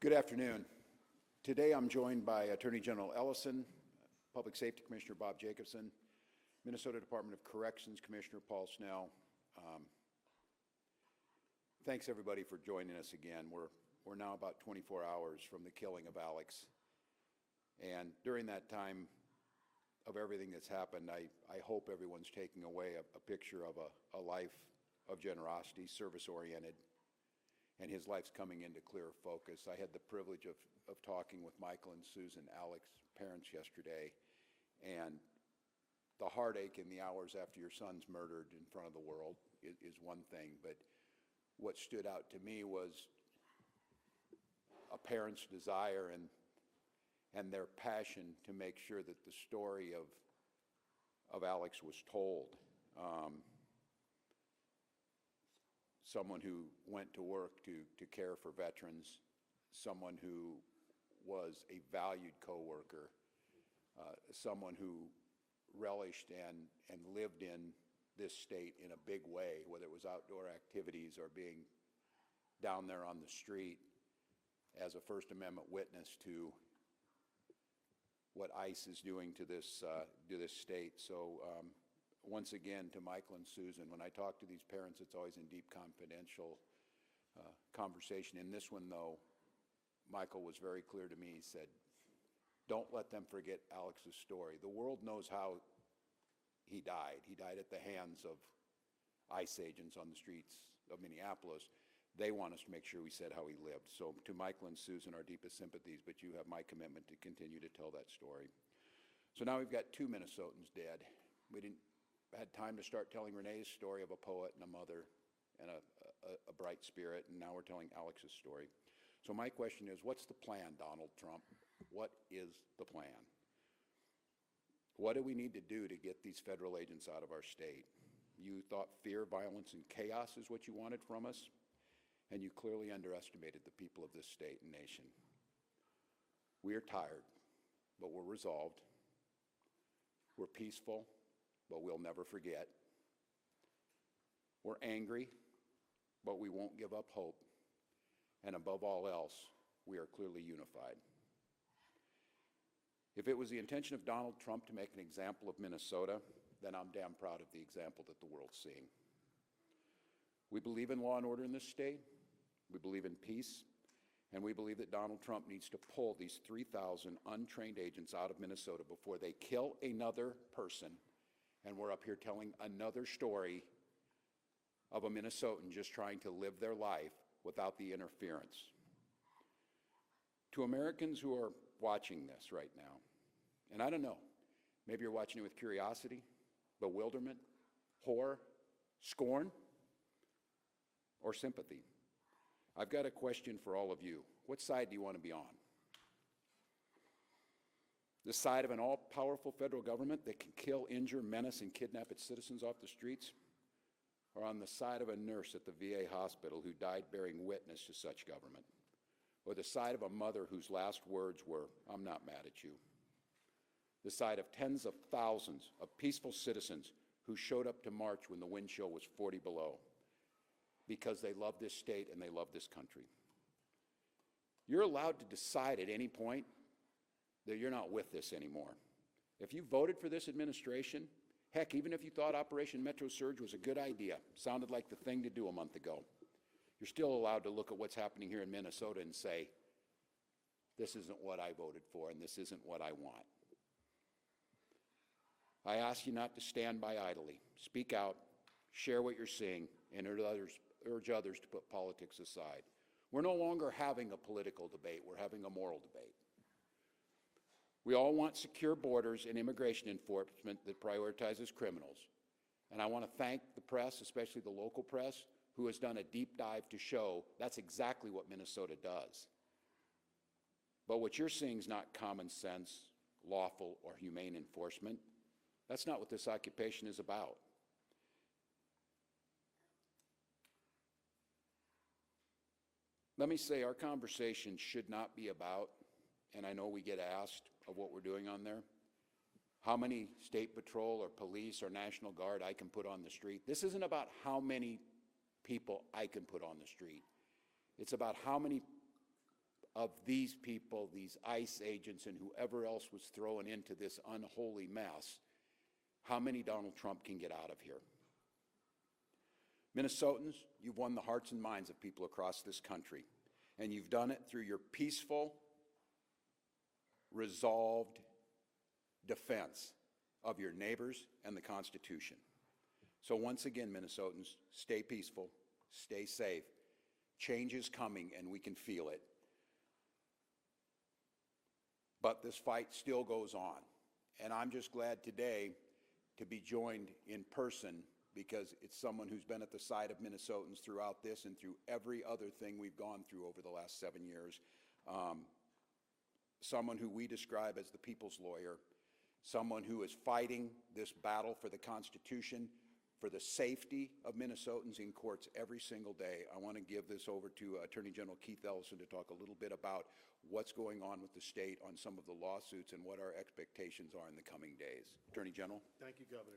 Good afternoon. Today I'm joined by Attorney General Ellison, Public Safety Commissioner Bob Jacobson, Minnesota Department of Corrections Commissioner Paul Snell. Thanks everybody for joining us again. We're now about 24 hours from the killing of Alex. And during that time of everything that's happened, I hope everyone's taking away a picture of a life of generosity, service-oriented, and his life's coming into clearer focus. I had the privilege of talking with Michael and Susan, Alex's parents, yesterday, and the heartache in the hours after your son's murdered in front of the world is one thing, but what stood out to me was a parent's desire and their passion to make sure that the story of Alex was told. Someone who went to work to care for veterans, someone who was a valued coworker, someone who relished and lived in this state in a big way, whether it was outdoor activities or being down there on the street as a First Amendment witness to what ICE is doing to this state. So once again, to Michael and Susan, when I talk to these parents, it's always in deep confidential conversation. In this one, though, Michael was very clear to me. He said, don't let them forget Alex's story. The world knows how he died. He died at the hands of ICE agents on the streets of Minneapolis. They want us to make sure we said how he lived. So to Michael and Susan, our deepest sympathies, but you have my commitment to continue to tell that story. So now we've got two Minnesotans dead. We didn't had time to start telling Renee's story of a poet and a mother and a bright spirit, and now we're telling Alex's story. So my question is, what's the plan, Donald Trump? What is the plan? What do we need to do to get these federal agents out of our state? You thought fear, violence, and chaos is what you wanted from us, and you clearly underestimated the people of this state and nation. We are tired, but we're resolved. We're peaceful, but we'll never forget. We're angry, but we won't give up hope. And above all else, we are clearly unified. If it was the intention of Donald Trump to make an example of Minnesota, then I'm damn proud of the example that the world's seeing. We believe in law and order in this state. We believe in peace. And we believe that Donald Trump needs to pull these 3,000 untrained agents out of Minnesota before they kill another person. And we're up here telling another story of a Minnesotan just trying to live their life without the interference. To Americans who are watching this right now, and I don't know, maybe you're watching it with curiosity, bewilderment, horror, scorn, or sympathy. I've got a question for all of you. What side do you want to be on? The side of an all-powerful federal government that can kill, injure, menace, and kidnap its citizens off the streets? Or on the side of a nurse at the VA hospital who died bearing witness to such government? Or the side of a mother whose last words were, "I'm not mad at you"? The side of tens of thousands of peaceful citizens who showed up to march when the wind chill was 40 below because they love this state and they love this country. You're allowed to decide at any point that you're not with this anymore. If you voted for this administration, heck, even if you thought Operation Metro Surge was a good idea, sounded like the thing to do a month ago, you're still allowed to look at what's happening here in Minnesota and say, this isn't what I voted for and this isn't what I want. I ask you not to stand by idly. Speak out, share what you're seeing, and urge others to put politics aside. We're no longer having a political debate, we're having a moral debate. We all want secure borders and immigration enforcement that prioritizes criminals. And I want to thank the press, especially the local press, who has done a deep dive to show that's exactly what Minnesota does. But what you're seeing is not common sense, lawful, or humane enforcement. That's not what this occupation is about. Let me say, our conversation should not be about, and I know we get asked of what we're doing on there, how many state patrol or police or National Guard I can put on the street. This isn't about how many people I can put on the street. It's about how many of these people, these ICE agents, and whoever else was thrown into this unholy mess, how many Donald Trump can get out of here? Minnesotans, you've won the hearts and minds of people across this country, and you've done it through your peaceful, resolved defense of your neighbors and the Constitution. So once again, Minnesotans, stay peaceful, stay safe. Change is coming, and we can feel it. But this fight still goes on, and I'm just glad today to be joined in person because it's someone who's been at the side of Minnesotans throughout this and through every other thing we've gone through over the last 7 years. Someone who we describe as the people's lawyer, someone who is fighting this battle for the Constitution, for the safety of Minnesotans in courts every single day. I want to give this over to Attorney General Keith Ellison to talk a little bit about what's going on with the state on some of the lawsuits and what our expectations are in the coming days. Attorney General. Thank you, Governor.